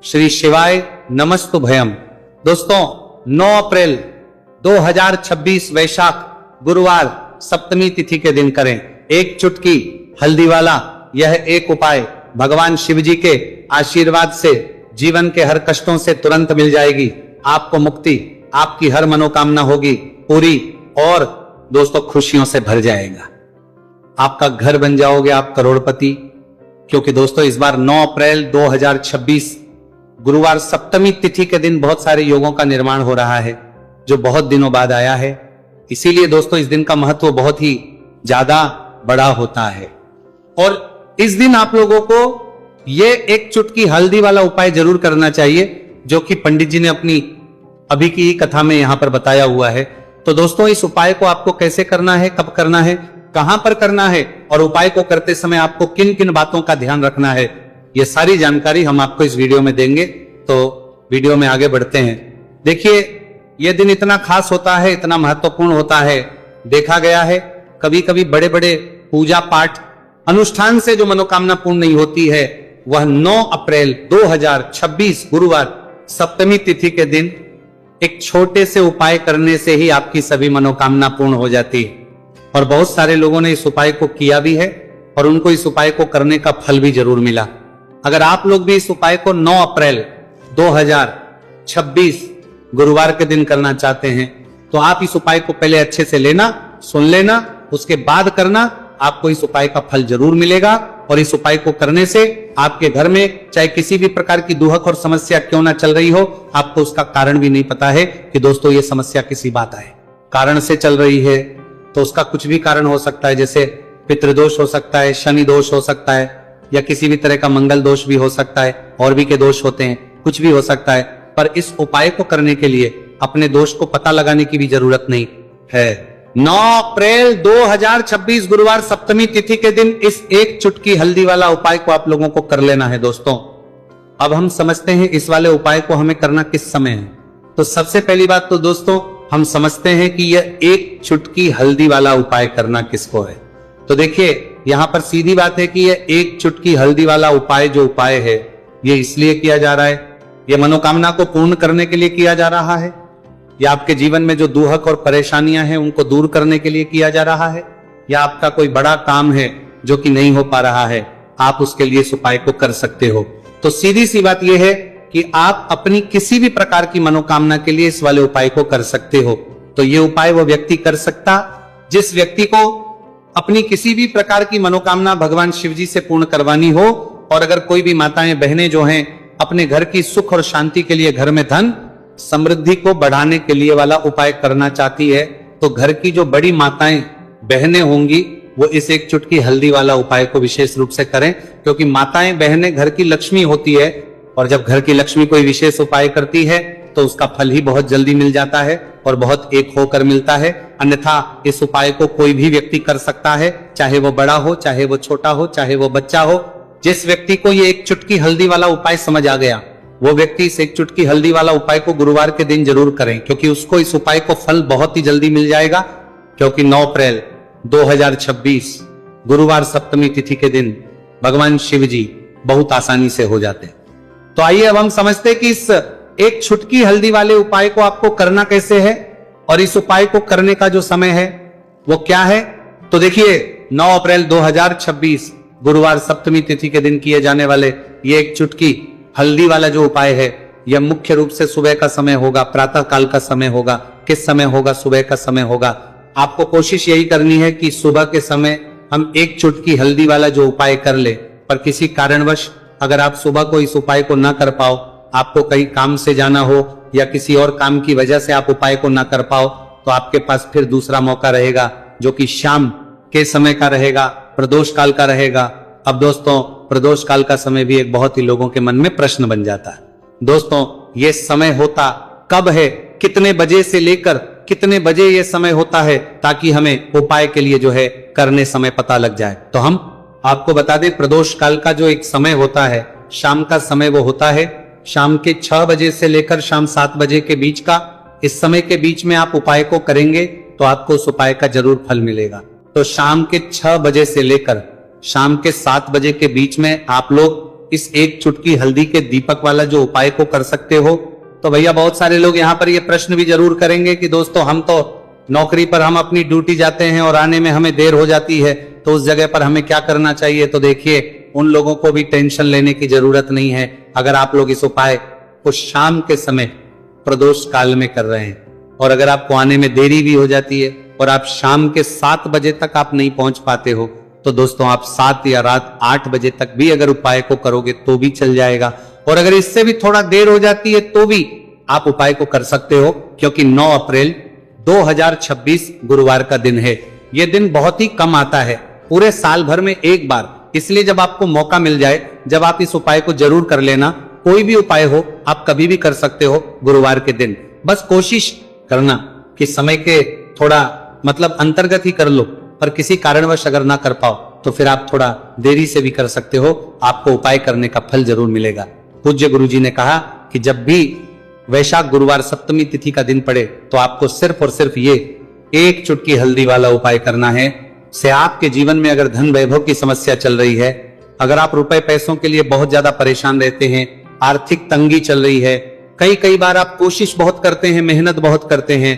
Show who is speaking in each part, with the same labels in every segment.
Speaker 1: श्री शिवाय नमस्तुभयम। दोस्तों 9 अप्रैल 2026 वैशाख गुरुवार सप्तमी तिथि के दिन करें एक चुटकी हल्दी वाला यह एक उपाय। भगवान शिव जी के आशीर्वाद से जीवन के हर कष्टों से तुरंत मिल जाएगी आपको मुक्ति, आपकी हर मनोकामना होगी पूरी और दोस्तों खुशियों से भर जाएगा। आपका घर बन जाओगे आप करोड़पति, क्योंकि दोस्तों इस बार 9 अप्रैल 2026 गुरुवार सप्तमी तिथि के दिन बहुत सारे योगों का निर्माण हो रहा है जो बहुत दिनों बाद आया है। इसीलिए दोस्तों इस दिन का महत्व बहुत ही ज्यादा बड़ा होता है और इस दिन आप लोगों को यह एक चुटकी हल्दी वाला उपाय जरूर करना चाहिए जो कि पंडित जी ने अपनी अभी की कथा में यहां पर बताया हुआ है। तो दोस्तों इस उपाय को आपको कैसे करना है, कब करना है, कहां पर करना है और उपाय को करते समय आपको किन किन बातों का ध्यान रखना है, यह सारी जानकारी हम आपको इस वीडियो में देंगे। तो वीडियो में आगे बढ़ते हैं। देखिए यह दिन इतना खास होता है, इतना महत्वपूर्ण होता है। देखा गया है कभी कभी बड़े बड़े पूजा पाठ अनुष्ठान से जो मनोकामना पूर्ण नहीं होती है वह 9 अप्रैल 2026 गुरुवार सप्तमी तिथि के दिन एक छोटे से उपाय करने से ही आपकी सभी मनोकामना पूर्ण हो जाती है। और बहुत सारे लोगों ने इस उपाय को किया भी है और उनको इस उपाय को करने का फल भी जरूर मिला। अगर आप लोग भी इस उपाय को 9 अप्रैल 2026 गुरुवार के दिन करना चाहते हैं तो आप इस उपाय को पहले अच्छे से लेना, सुन लेना, उसके बाद करना। आपको इस उपाय का फल जरूर मिलेगा और इस उपाय को करने से आपके घर में चाहे किसी भी प्रकार की दुहक और समस्या क्यों ना चल रही हो, आपको उसका कारण भी नहीं पता है कि दोस्तों ये समस्या किसी बात है कारण से चल रही है। तो उसका कुछ भी कारण हो सकता है, जैसे पितृदोष हो सकता है, शनि दोष हो सकता है या किसी भी तरह का मंगल दोष भी हो सकता है, और भी के दोष होते हैं, कुछ भी हो सकता है। पर इस उपाय को करने के लिए अपने दोष को पता लगाने की भी जरूरत नहीं है। 9 अप्रैल 2026 गुरुवार सप्तमी तिथि के दिन इस एक चुटकी हल्दी वाला उपाय को आप लोगों को कर लेना है। दोस्तों अब हम समझते हैं इस वाले उपाय को हमें करना किस समय है। तो सबसे पहली बात तो दोस्तों हम समझते हैं कि यह एक चुटकी हल्दी वाला उपाय करना किसको है। तो देखिए यहां पर सीधी बात है कि यह एक चुटकी हल्दी वाला उपाय जो उपाय है यह इसलिए किया जा रहा है, यह मनोकामना को पूर्ण करने के लिए किया जा रहा है, या आपके जीवन में जो दुहक और परेशानियां हैं उनको दूर करने के लिए किया जा रहा है, या आपका कोई बड़ा काम है जो कि नहीं हो पा रहा है, आप उसके लिए इस उपाय को कर सकते हो। तो सीधी सी बात यह है कि आप अपनी किसी भी प्रकार की मनोकामना के लिए इस वाले उपाय को कर सकते हो। तो ये उपाय वो व्यक्ति कर सकता जिस व्यक्ति को अपनी किसी भी प्रकार की मनोकामना भगवान शिव जी से पूर्ण करवानी हो। और अगर कोई भी माताएं बहनें जो हैं अपने घर की सुख और शांति के लिए, घर में धन समृद्धि को बढ़ाने के लिए वाला उपाय करना चाहती है, तो घर की जो बड़ी माताएं बहनें होंगी वो इस एक चुटकी हल्दी वाला उपाय को विशेष रूप से करें, क्योंकि माताएं बहनें घर की लक्ष्मी होती है और जब घर की लक्ष्मी कोई विशेष उपाय करती है तो उसका फल ही बहुत जल्दी मिल जाता है और बहुत एक होकर मिलता है। अन्यथा इस उपाय को कोई भी व्यक्ति कर सकता है, चाहे वो बड़ा हो, चाहे वो छोटा हो, चाहे वो बच्चा हो। जिस व्यक्ति को ये एक चुटकी हल्दी वाला उपाय समझ आ गया वो व्यक्ति इस एक चुटकी हल्दी वाला उपाय को गुरुवार के दिन जरूर करें, क्योंकि उसको इस उपाय को फल बहुत ही जल्दी मिल जाएगा। क्योंकि 9 अप्रैल 2026 गुरुवार सप्तमी तिथि के दिन भगवान शिव जी बहुत आसानी से हो जाते हैं। तो आइए अब हम समझते हैं कि इस एक चुटकी हल्दी वाले उपाय को आपको करना कैसे है और इस उपाय को करने का जो समय है वो क्या है। तो देखिए 9 अप्रैल 2026 गुरुवार सप्तमी तिथि के दिन किए जाने वाले ये एक चुटकी हल्दी वाला जो उपाय है यह मुख्य रूप से सुबह का समय होगा, प्रातः काल का समय होगा। किस समय होगा? सुबह का समय होगा। आपको कोशिश यही करनी है कि सुबह के समय हम एक चुटकी हल्दी वाला जो उपाय कर ले। पर किसी कारणवश अगर आप सुबह को इस उपाय को ना कर पाओ, आपको कहीं काम से जाना हो या किसी और काम की वजह से आप उपाय को ना कर पाओ, तो आपके पास फिर दूसरा मौका रहेगा जो कि शाम के समय का रहेगा, प्रदोष काल का रहेगा। अब दोस्तों प्रदोष काल का समय भी एक बहुत ही लोगों के मन में प्रश्न बन जाता है। दोस्तों ये समय होता कब है, कितने बजे से लेकर कितने बजे ये समय होता है, ताकि हमें उपाय के लिए जो है करने समय पता लग जाए। तो हम आपको बता दें प्रदोष काल का जो एक समय होता है, शाम का समय वो होता है शाम के 6 बजे से लेकर शाम 7 बजे के बीच का। इस समय के बीच में आप उपाय को करेंगे तो आपको उस उपाय का जरूर फल मिलेगा। तो शाम के 6 बजे से लेकर शाम के 7 बजे के बीच में आप लोग इस एक चुटकी हल्दी के दीपक वाला जो उपाय को कर सकते हो। तो भैया बहुत सारे लोग यहाँ पर ये प्रश्न भी जरूर करेंगे कि दोस्तों हम तो नौकरी पर हम अपनी ड्यूटी जाते हैं और आने में हमें देर हो जाती है, तो उस जगह पर हमें क्या करना चाहिए। तो देखिए उन लोगों को भी टेंशन लेने की जरूरत नहीं है। अगर आप लोग इस उपाय को शाम के समय प्रदोष काल में कर रहे हैं और अगर आपको आने में देरी भी हो जाती है और आप शाम के 7 बजे तक आप नहीं पहुंच पाते हो, तो दोस्तों आप 7 या रात 8 बजे तक भी अगर उपाय को करोगे तो भी चल जाएगा। और अगर इससे भी थोड़ा देर हो जाती है तो भी आप उपाय को कर सकते हो, क्योंकि 9 अप्रैल 2026 गुरुवार का दिन है। यह दिन बहुत ही कम आता है, पूरे साल भर में एक बार। इसलिए जब आपको मौका मिल जाए, जब आप इस उपाय को जरूर कर लेना। कोई भी उपाय हो आप कभी भी कर सकते हो गुरुवार के दिन। बस कोशिश करना कि समय के थोड़ा मतलब अंतर्गत ही कर लो, पर किसी कारणवश अगर ना कर पाओ तो फिर आप थोड़ा देरी से भी कर सकते हो, आपको उपाय करने का फल जरूर मिलेगा। पूज्य गुरुजी ने कहा कि जब भी वैशाख गुरुवार सप्तमी तिथि का दिन पड़े तो आपको सिर्फ और सिर्फ ये एक चुटकी हल्दी वाला उपाय करना है। से आपके जीवन में अगर धन वैभव की समस्या चल रही है, अगर आप रुपए पैसों के लिए बहुत ज्यादा परेशान रहते हैं, आर्थिक तंगी चल रही है, कई बार आप कोशिश बहुत करते हैं, मेहनत बहुत करते हैं,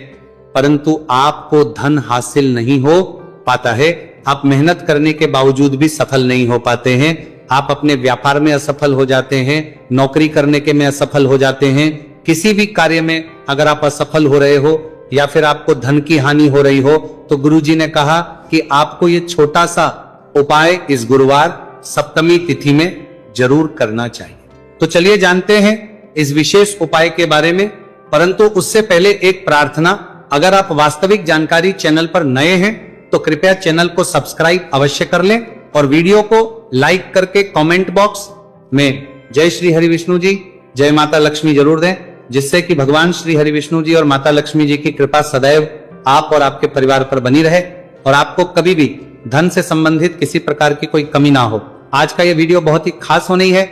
Speaker 1: परंतु आपको धन हासिल नहीं हो पाता है, आप मेहनत करने के बावजूद भी सफल नहीं हो पाते हैं, आप अपने व्यापार में असफल हो जाते हैं, नौकरी करने के में असफल हो जाते हैं, किसी भी कार्य में अगर आप असफल हो रहे हो या फिर आपको धन की हानि हो रही हो, तो गुरुजी ने कहा कि आपको ये छोटा सा उपाय इस गुरुवार सप्तमी तिथि में जरूर करना चाहिए। तो चलिए जानते हैं इस विशेष उपाय के बारे में, परंतु उससे पहले एक प्रार्थना। अगर आप वास्तविक जानकारी चैनल पर नए हैं तो कृपया चैनल को सब्सक्राइब अवश्य कर लें और वीडियो को लाइक करके कमेंट बॉक्स में जय श्री हरि विष्णु जी, जय माता लक्ष्मी जरूर दें, जिससे कि भगवान श्री हरि विष्णु जी और माता लक्ष्मी जी की कृपा सदैव आप और आपके परिवार पर बनी रहे और आपको कभी भी धन से संबंधित किसी प्रकार की कोई कमी ना हो। आज का यह वीडियो बहुत ही खास होने है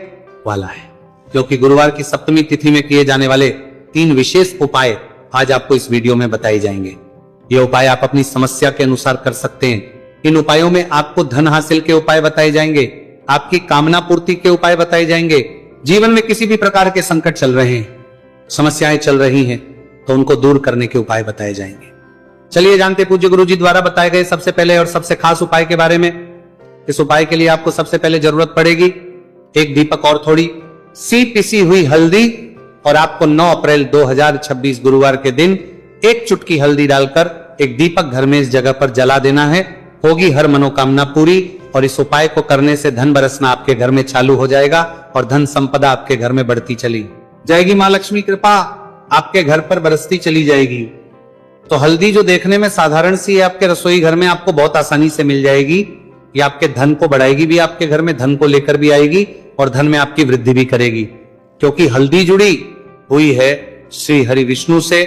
Speaker 1: वाला है, क्योंकि गुरुवार की सप्तमी तिथि में किए जाने वाले 3 विशेष उपाय आज आपको इस वीडियो में बताए जाएंगे। ये उपाय आप अपनी समस्या के अनुसार कर सकते हैं। इन उपायों में आपको धन हासिल के उपाय बताए जाएंगे, आपकी कामना पूर्ति के उपाय बताए जाएंगे। जीवन में किसी भी प्रकार के संकट चल रहे हैं, समस्याएं चल रही हैं, तो उनको दूर करने के उपाय बताए जाएंगे। चलिए जानते पूज्य गुरु जी द्वारा बताए गए सबसे पहले और सबसे खास उपाय के बारे में। इस उपाय के लिए आपको सबसे पहले जरूरत पड़ेगी एक दीपक और थोड़ी सी पिसी हुई हल्दी, और आपको 9 अप्रैल 2026 गुरुवार के दिन एक चुटकी हल्दी डालकर एक दीपक घर में इस जगह पर जला देना है। होगी हर मनोकामना पूरी, और इस उपाय को करने से धन बरसना आपके घर में चालू हो जाएगा और धन संपदा आपके घर में बढ़ती चली जाएगी। मां लक्ष्मी कृपा आपके घर पर बरसती चली जाएगी। तो हल्दी जो देखने में साधारण सी है, आपके रसोई घर में आपको बहुत आसानी से मिल जाएगी। ये आपके धन को बढ़ाएगी भी, आपके घर में धन को लेकर भी आएगी और धन में आपकी वृद्धि भी करेगी, क्योंकि हल्दी जुड़ी हुई है श्री हरि विष्णु से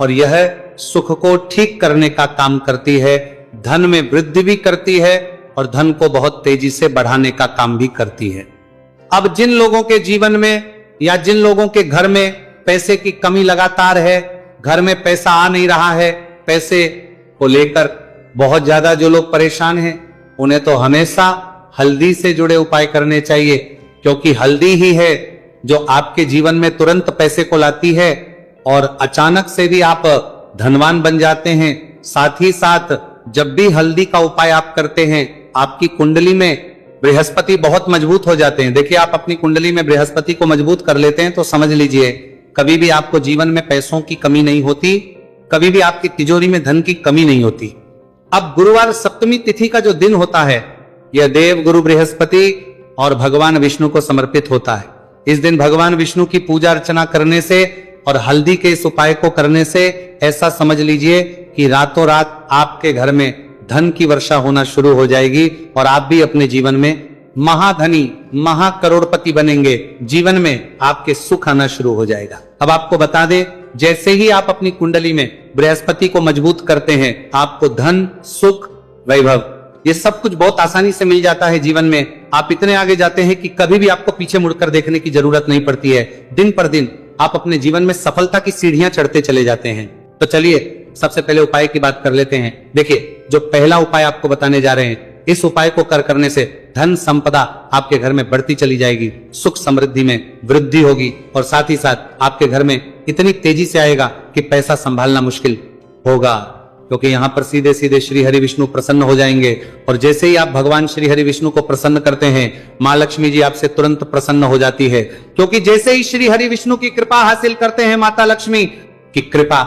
Speaker 1: और यह सुख को ठीक करने का काम करती है, धन में वृद्धि भी करती है और धन को बहुत तेजी से बढ़ाने का काम भी करती है। अब जिन लोगों के जीवन में या जिन लोगों के घर में पैसे की कमी लगातार है, घर में पैसा आ नहीं रहा है, पैसे को लेकर बहुत ज्यादा जो लोग परेशान हैं, उन्हें तो हमेशा हल्दी से जुड़े उपाय करने चाहिए, क्योंकि हल्दी ही है जो आपके जीवन में तुरंत पैसे को लाती है और अचानक से भी आप धनवान बन जाते हैं। साथ ही साथ जब भी हल्दी का उपाय आप करते हैं, आपकी कुंडली में बृहस्पति बहुत मजबूत हो जाते हैं। देखिए, आप अपनी कुंडली में बृहस्पति को मजबूत कर लेते हैं तो समझ लीजिए कभी भी आपको जीवन में पैसों की कमी नहीं होती, कभी भी आपकी तिजोरी में धन की कमी नहीं होती। अब गुरुवार सप्तमी तिथि का जो दिन होता है, यह देव गुरु बृहस्पति और भगवान विष्णु को समर्पित होता है। इस दिन भगवान विष्णु की पूजा अर्चना करने से और हल्दी के इस उपाय को करने से ऐसा समझ लीजिए कि रातों रात आपके घर में धन की वर्षा होना शुरू हो जाएगी और आप भी अपने जीवन में महाधनी महाकरोड़पति बनेंगे। जीवन में आपके सुख आना शुरू हो जाएगा। अब आपको बता दें, जैसे ही आप अपनी कुंडली में बृहस्पति को मजबूत करते हैं, आपको धन, सुख, वैभव ये सब कुछ बहुत आसानी से मिल जाता है। जीवन में आप इतने आगे जाते हैं कि कभी भी आपको पीछे मुड़कर देखने की जरूरत नहीं पड़ती है। दिन पर दिन आप अपने जीवन में सफलता की सीढ़ियां चढ़ते चले जाते हैं। तो चलिए सबसे पहले उपाय की बात कर लेते हैं। देखिए, जो पहला उपाय आपको बताने जा रहे हैं, इस उपाय को करने से धन संपदा आपके घर में बढ़ती चली जाएगी, सुख समृद्धि में वृद्धि होगी और साथ ही साथ आपके घर में इतनी तेजी से आएगा कि पैसा संभालना मुश्किल होगा, क्योंकि यहाँ पर सीधे सीधे श्री हरि विष्णु प्रसन्न हो जाएंगे। और जैसे ही आप भगवान श्री हरि विष्णु को प्रसन्न करते हैं, माँ लक्ष्मी जी आपसे तुरंत प्रसन्न हो जाती है, क्योंकि जैसे ही श्री हरि विष्णु की कृपा हासिल करते हैं, माता लक्ष्मी की कृपा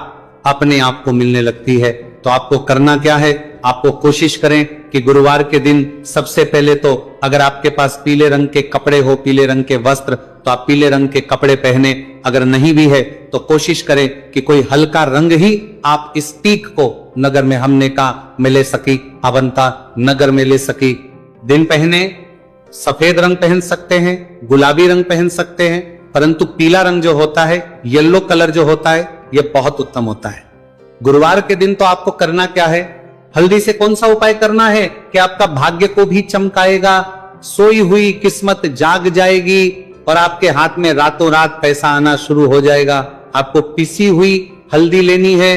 Speaker 1: अपने आप को मिलने लगती है। तो आपको करना क्या है, आपको कोशिश करें कि गुरुवार के दिन सबसे पहले तो अगर आपके पास पीले रंग के कपड़े हो, पीले रंग के वस्त्र, तो आप पीले रंग के कपड़े पहने। अगर नहीं भी है तो कोशिश करें कि कोई हल्का रंग ही आप इस टीक को नगर में हमने का मिले सकी, अवंता नगर में ले सकी दिन पहने। सफेद रंग पहन सकते हैं, गुलाबी रंग पहन सकते हैं, परंतु पीला रंग जो होता है, येलो कलर जो होता है, यह बहुत उत्तम होता है। गुरुवार के दिन तो आपको करना क्या है, हल्दी से कौन सा उपाय करना है कि आपका भाग्य को भी चमकाएगा, सोई हुई किस्मत जाग जाएगी और आपके हाथ में रातों रात पैसा आना शुरू हो जाएगा। आपको पिसी हुई हल्दी लेनी है।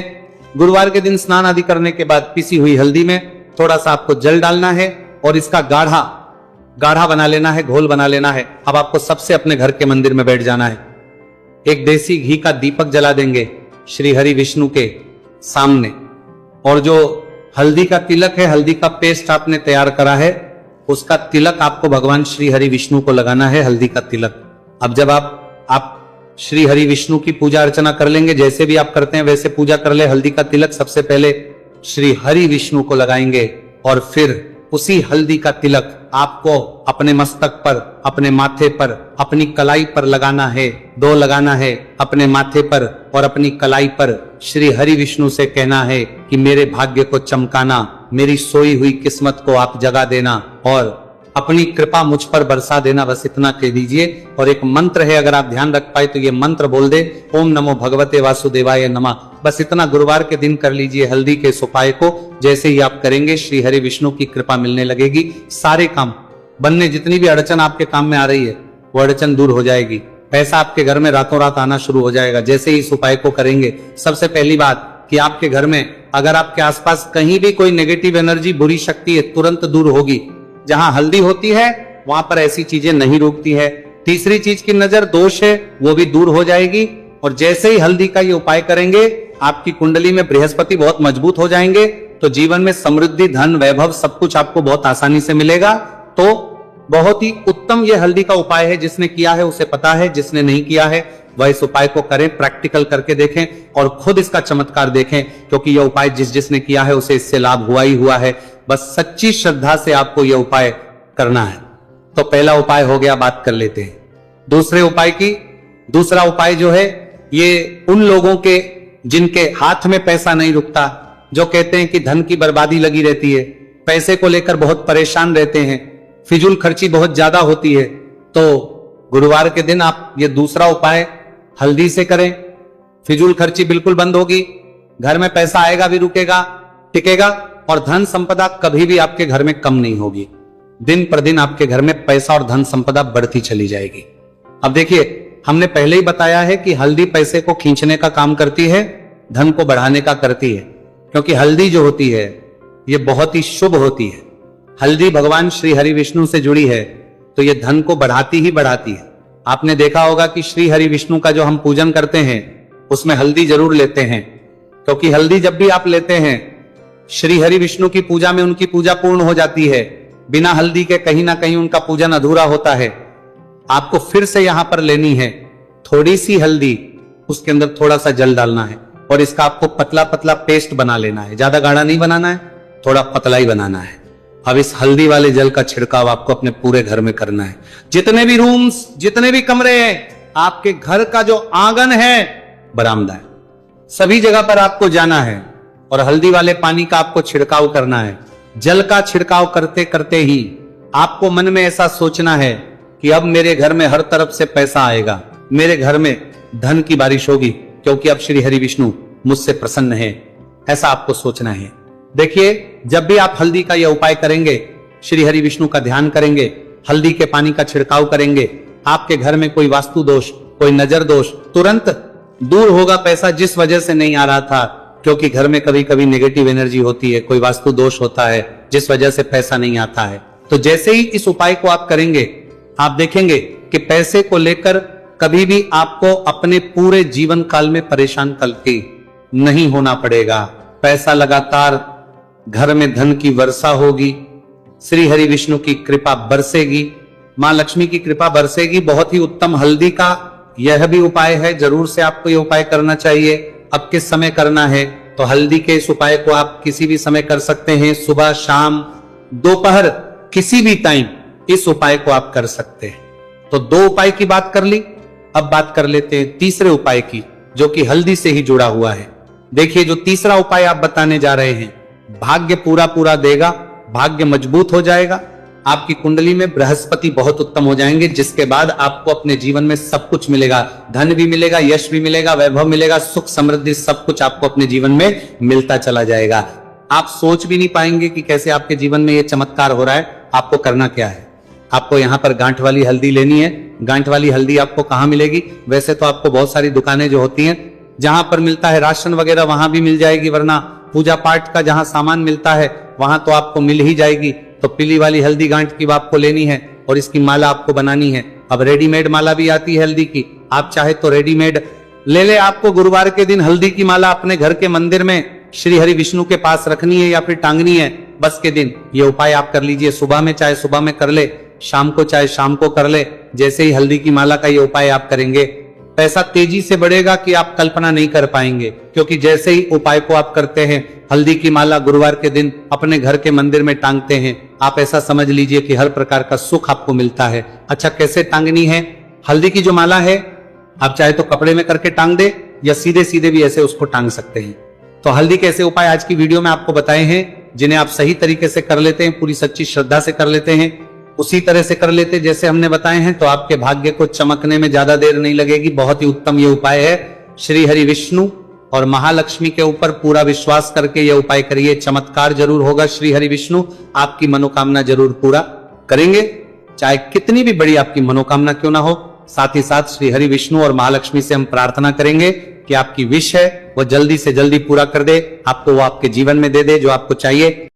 Speaker 1: गुरुवार के दिन स्नान आदि करने के बाद पिसी हुई हल्दी में थोड़ा सा आपको जल डालना है और इसका गाढ़ा बना लेना है, घोल बना लेना है। अब आपको सबसे अपने घर के मंदिर में बैठ जाना है, एक देसी घी का दीपक जला देंगे श्री हरि विष्णु के सामने, और जो हल्दी का तिलक है, हल्दी का पेस्ट आपने तैयार करा है, उसका तिलक आपको भगवान श्री हरि विष्णु को लगाना है, हल्दी का तिलक। अब जब आप श्री हरि विष्णु की पूजा अर्चना कर लेंगे, जैसे भी आप करते हैं वैसे पूजा कर ले। हल्दी का तिलक सबसे पहले श्री हरि विष्णु को लगाएंगे और फिर उसी हल्दी का तिलक आपको अपने मस्तक पर, अपने माथे पर, अपनी कलाई पर लगाना है। 2 लगाना है अपने माथे पर और अपनी कलाई पर। श्री हरि विष्णु से कहना है कि मेरे भाग्य को चमकाना, मेरी सोई हुई किस्मत को आप जगा देना और अपनी कृपा मुझ पर बरसा देना। बस इतना कह दीजिए। और एक मंत्र है, अगर आप ध्यान रख पाए तो ये मंत्र बोल दे, ओम नमो भगवते वासुदेवाय नमः। बस इतना गुरुवार के दिन कर लीजिए हल्दी के इस उपाय को। जैसे ही आप करेंगे श्री हरि विष्णु की कृपा मिलने लगेगी, सारे काम बनने, जितनी भी अड़चन आपके काम में आ रही है वो अड़चन दूर हो जाएगी। पैसा आपके घर में रातों रात आना शुरू हो जाएगा जैसे ही इस उपाय को करेंगे। सबसे पहली बात कि आपके घर में अगर आपके आसपास कहीं भी कोई नेगेटिव एनर्जी, बुरी शक्ति है, तुरंत दूर होगी। जहां हल्दी होती है वहां पर ऐसी चीजें नहीं रुकती है। तीसरी चीज की नजर, दोष है, वो भी दूर हो जाएगी। और जैसे ही हल्दी का ये उपाय करेंगे, आपकी कुंडली में बृहस्पति बहुत मजबूत हो जाएंगे, तो जीवन में समृद्धि, धन, वैभव सब कुछ आपको बहुत आसानी से मिलेगा। तो बहुत ही उत्तम ये हल्दी का उपाय है। जिसने किया है उसे पता है, जिसने नहीं किया है वह इस उपाय को करें, प्रैक्टिकल करके देखें और खुद इसका चमत्कार देखें, क्योंकि यह उपाय जिसने किया है उसे इससे लाभ हुआ ही हुआ है। बस सच्ची श्रद्धा से आपको यह उपाय करना है। तो पहला उपाय हो गया, बात कर लेते हैं दूसरे उपाय की। दूसरा उपाय जो है ये उन लोगों के जिनके हाथ में पैसा नहीं रुकता, जो कहते हैं कि धन की बर्बादी लगी रहती है, पैसे को लेकर बहुत परेशान रहते हैं, फिजूल खर्ची बहुत ज्यादा होती है। तो गुरुवार के दिन आप ये दूसरा उपाय हल्दी से करें, फिजूल खर्ची बिल्कुल बंद होगी, घर में पैसा आएगा भी, रुकेगा, टिकेगा और धन संपदा कभी भी आपके घर में कम नहीं होगी। दिन पर दिन आपके घर में पैसा और धन संपदा बढ़ती चली जाएगी। अब देखिए, हमने पहले ही बताया है कि हल्दी पैसे को खींचने का काम करती है, धन को बढ़ाने का करती है, क्योंकि हल्दी जो होती है ये बहुत ही शुभ होती है। हल्दी भगवान श्री हरि विष्णु से जुड़ी है, तो ये धन को बढ़ाती ही बढ़ाती है। आपने देखा होगा कि श्री हरि विष्णु का जो हम पूजन करते हैं उसमें हल्दी जरूर लेते हैं, क्योंकि हल्दी जब भी आप लेते हैं श्री हरि विष्णु की पूजा में उनकी पूजा पूर्ण हो जाती है। बिना हल्दी के कहीं ना कहीं उनका पूजन अधूरा होता है। आपको फिर से यहां पर लेनी है थोड़ी सी हल्दी, उसके अंदर थोड़ा सा जल डालना है और इसका आपको पतला पतला पेस्ट बना लेना है। ज्यादा गाढ़ा नहीं बनाना है, थोड़ा पतला ही बनाना है। अब इस हल्दी वाले जल का छिड़काव आपको अपने पूरे घर में करना है। जितने भी रूम्स, जितने भी कमरे हैं, आपके घर का जो आंगन है, बरामदा है, सभी जगह पर आपको जाना है और हल्दी वाले पानी का आपको छिड़काव करना है। जल का छिड़काव करते करते ही आपको मन में ऐसा सोचना है कि अब मेरे घर में हर तरफ से पैसा आएगा, मेरे घर में धन की बारिश होगी, क्योंकि अब श्री हरि विष्णु मुझसे प्रसन्न है। ऐसा आपको सोचना है। देखिए, जब भी आप हल्दी का यह उपाय करेंगे, श्री हरि विष्णु का ध्यान करेंगे, हल्दी के पानी का छिड़काव करेंगे, आपके घर में कोई वास्तु दोष, कोई नजर दोष तुरंत दूर होगा। पैसा जिस वजह से नहीं आ रहा था, क्योंकि घर में कभी कभी नेगेटिव एनर्जी होती है, कोई वास्तु दोष होता है, जिस वजह से पैसा नहीं आता है। तो जैसे ही इस उपाय को आप करेंगे, आप देखेंगे कि पैसे को लेकर कभी भी आपको अपने पूरे जीवन काल में परेशान करके नहीं होना पड़ेगा। पैसा लगातार घर में धन की वर्षा होगी, श्री हरि विष्णु की कृपा बरसेगी, मां लक्ष्मी की कृपा बरसेगी। बहुत ही उत्तम हल्दी का यह भी उपाय है, जरूर से आपको यह उपाय करना चाहिए। अब किस समय करना है, तो हल्दी के इस उपाय को आप किसी भी समय कर सकते हैं, सुबह, शाम, दोपहर, किसी भी टाइम इस उपाय को आप कर सकते हैं। तो 2 उपाय की बात कर ली, अब बात कर लेते हैं तीसरे उपाय की, जो कि हल्दी से ही जुड़ा हुआ है। देखिए, जो तीसरा उपाय आप बताने जा रहे हैं, भाग्य पूरा देगा, भाग्य मजबूत हो जाएगा, आपकी कुंडली में बृहस्पति बहुत उत्तम हो जाएंगे, जिसके बाद आपको अपने जीवन में सब कुछ मिलेगा, धन भी मिलेगा, यश भी मिलेगा, वैभव मिलेगा, सुख समृद्धि सब कुछ आपको अपने जीवन में मिलता चला जाएगा। आप सोच भी नहीं पाएंगे कि कैसे आपके जीवन में यह चमत्कार हो रहा है। आपको करना क्या है, आपको यहाँ पर गांठ वाली हल्दी लेनी है। गांठ वाली हल्दी आपको कहाँ मिलेगी, वैसे तो आपको बहुत सारी दुकानें जो होती हैं जहां पर मिलता है राशन वगैरह, वहां भी मिल जाएगी, वरना पूजा पाठ का जहां सामान मिलता है वहां तो आपको मिल ही जाएगी। तो पीली वाली हल्दी गांठ की आपको लेनी है और इसकी माला आपको बनानी है। अब रेडीमेड माला भी आती है हल्दी की, आप चाहे तो रेडीमेड ले ले। आपको गुरुवार के दिन हल्दी की माला अपने घर के मंदिर में श्री हरि विष्णु के पास रखनी है या फिर टांगनी है। बस के दिन ये उपाय आप कर लीजिए, सुबह में चाहे सुबह में कर ले, शाम को चाहे शाम को कर ले। जैसे ही हल्दी की माला का ये उपाय आप करेंगे, पैसा तेजी से बढ़ेगा कि आप कल्पना नहीं कर पाएंगे, क्योंकि जैसे ही उपाय को आप करते हैं, हल्दी की माला गुरुवार के दिन अपने घर के मंदिर में टांगते हैं, आप ऐसा समझ लीजिए कि हर प्रकार का सुख आपको मिलता है। अच्छा, कैसे टांगनी है हल्दी की जो माला है, आप चाहे तो कपड़े में करके टांग दे या सीधे सीधे भी ऐसे उसको टांग सकते हैं। तो हल्दी के ऐसे उपाय आज की वीडियो में आपको बताए हैं, जिन्हें आप सही तरीके से कर लेते हैं, पूरी सच्ची श्रद्धा से कर लेते हैं, उसी तरह से कर लेते जैसे हमने बताए हैं, तो आपके भाग्य को चमकने में ज्यादा देर नहीं लगेगी। बहुत ही उत्तम ये उपाय है। श्री हरि विष्णु और महालक्ष्मी के ऊपर पूरा विश्वास करके ये उपाय करिए, चमत्कार जरूर होगा। श्री हरि विष्णु आपकी मनोकामना जरूर पूरा करेंगे, चाहे कितनी भी बड़ी आपकी मनोकामना क्यों ना हो। साथ ही साथ श्री हरि विष्णु और महालक्ष्मी से हम प्रार्थना करेंगे कि आपकी विश है वो जल्दी से जल्दी पूरा कर दे, आपको वो आपके जीवन में दे दे जो आपको चाहिए।